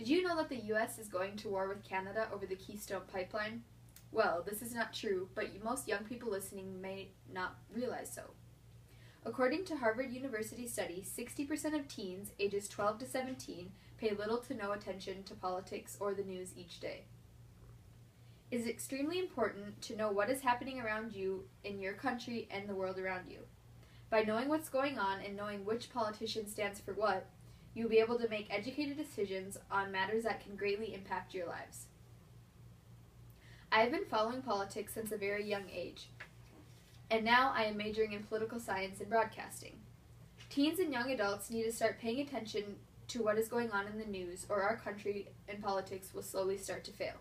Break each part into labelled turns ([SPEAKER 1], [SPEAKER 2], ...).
[SPEAKER 1] Did you know that the US is going to war with Canada over the Keystone Pipeline? Well, this is not true, but most young people listening may not realize so. According to Harvard University study, 60% of teens ages 12 to 17 pay little to no attention to politics or the news each day. It is extremely important to know what is happening around you in your country and the world around you. By knowing what's going on and knowing which politician stands for what, you'll be able to make educated decisions on matters that can greatly impact your lives. I have been following politics since a very young age, and now I am majoring in political science and broadcasting. Teens and young adults need to start paying attention to what is going on in the news, or our country and politics will slowly start to fail.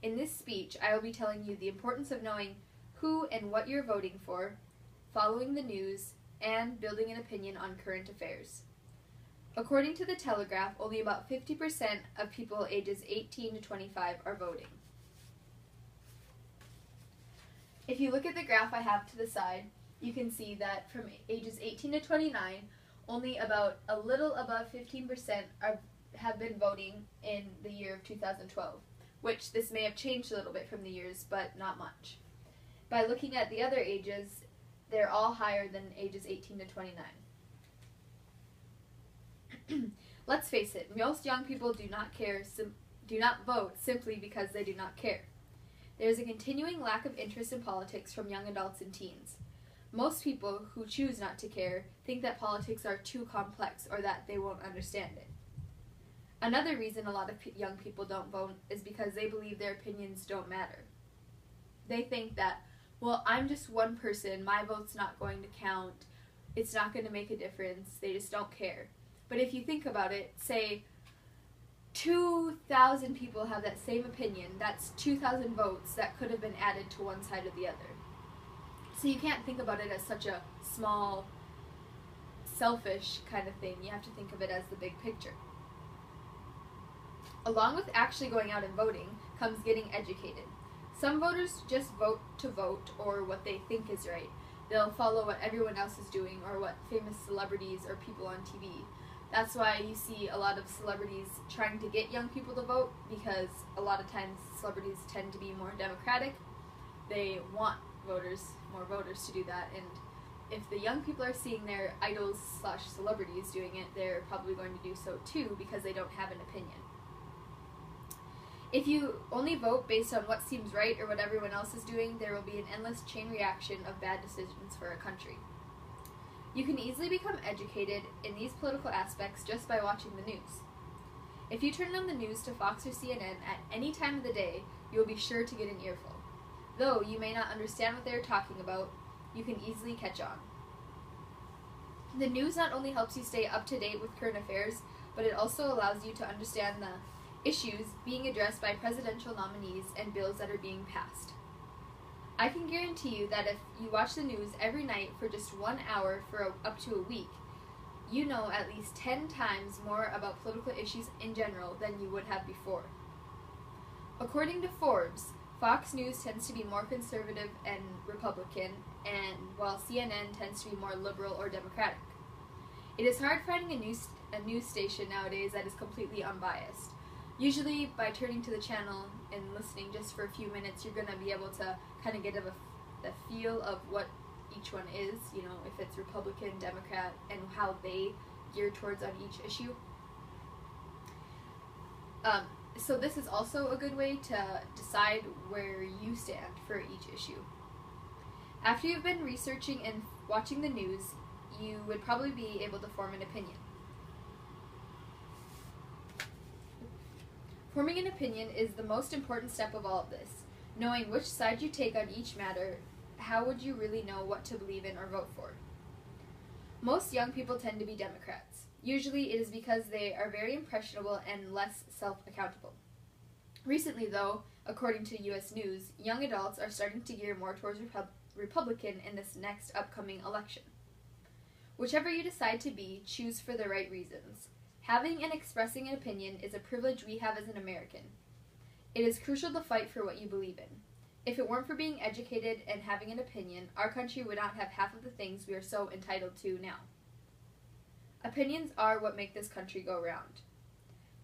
[SPEAKER 1] In this speech, I will be telling you the importance of knowing who and what you're voting for, following the news, and building an opinion on current affairs. According to The Telegraph, only about 50% of people ages 18 to 25 are voting. If you look at the graph I have to the side, you can see that from ages 18 to 29, only about a little above 15% have been voting in the year of 2012, which this may have changed a little bit from the years, but not much. By looking at the other ages, they're all higher than ages 18 to 29. Let's face it, most young people do not vote simply because they do not care. There is a continuing lack of interest in politics from young adults and teens. Most people who choose not to care think that politics are too complex or that they won't understand it. Another reason a lot of young people don't vote is because they believe their opinions don't matter. They think that, well, I'm just one person, my vote's not going to count, it's not going to make a difference, they just don't care. But if you think about it, say 2,000 people have that same opinion, that's 2,000 votes that could have been added to one side or the other. So you can't think about it as such a small, selfish kind of thing. You have to think of it as the big picture. Along with actually going out and voting comes getting educated. Some voters just vote to vote or what they think is right. They'll follow what everyone else is doing or what famous celebrities or people on TV. That's why you see a lot of celebrities trying to get young people to vote, because a lot of times celebrities tend to be more democratic. They want more voters to do that, and if the young people are seeing their idols / celebrities doing it, they're probably going to do so too because they don't have an opinion. If you only vote based on what seems right or what everyone else is doing, there will be an endless chain reaction of bad decisions for a country. You can easily become educated in these political aspects just by watching the news. If you turn on the news to Fox or CNN at any time of the day, you will be sure to get an earful. Though you may not understand what they are talking about, you can easily catch on. The news not only helps you stay up to date with current affairs, but it also allows you to understand the issues being addressed by presidential nominees and bills that are being passed. I can guarantee you that if you watch the news every night for just 1 hour for up to a week, you know at least 10 times more about political issues in general than you would have before. According to Forbes, Fox News tends to be more conservative and Republican, and while CNN tends to be more liberal or Democratic. It is hard finding a news station nowadays that is completely unbiased. Usually, by turning to the channel and listening just for a few minutes, you're going to be able to kind of get the feel of what each one is, you know, if it's Republican, Democrat, and how they gear towards on each issue. So this is also a good way to decide where you stand for each issue. After you've been researching and watching the news, you would probably be able to form an opinion. Forming an opinion is the most important step of all of this. Knowing which side you take on each matter, how would you really know what to believe in or vote for? Most young people tend to be Democrats. Usually it is because they are very impressionable and less self-accountable. Recently, though, according to U.S. News, young adults are starting to gear more towards Republican in this next upcoming election. Whichever you decide to be, choose for the right reasons. Having and expressing an opinion is a privilege we have as an American. It is crucial to fight for what you believe in. If it weren't for being educated and having an opinion, our country would not have half of the things we are so entitled to now. Opinions are what make this country go round.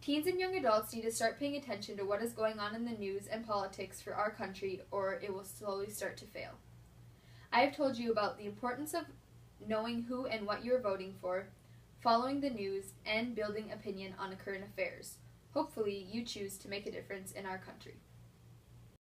[SPEAKER 1] Teens and young adults need to start paying attention to what is going on in the news and politics for our country, or it will slowly start to fail. I have told you about the importance of knowing who and what you are voting for, following the news, and building opinion on current affairs. Hopefully, you choose to make a difference in our country.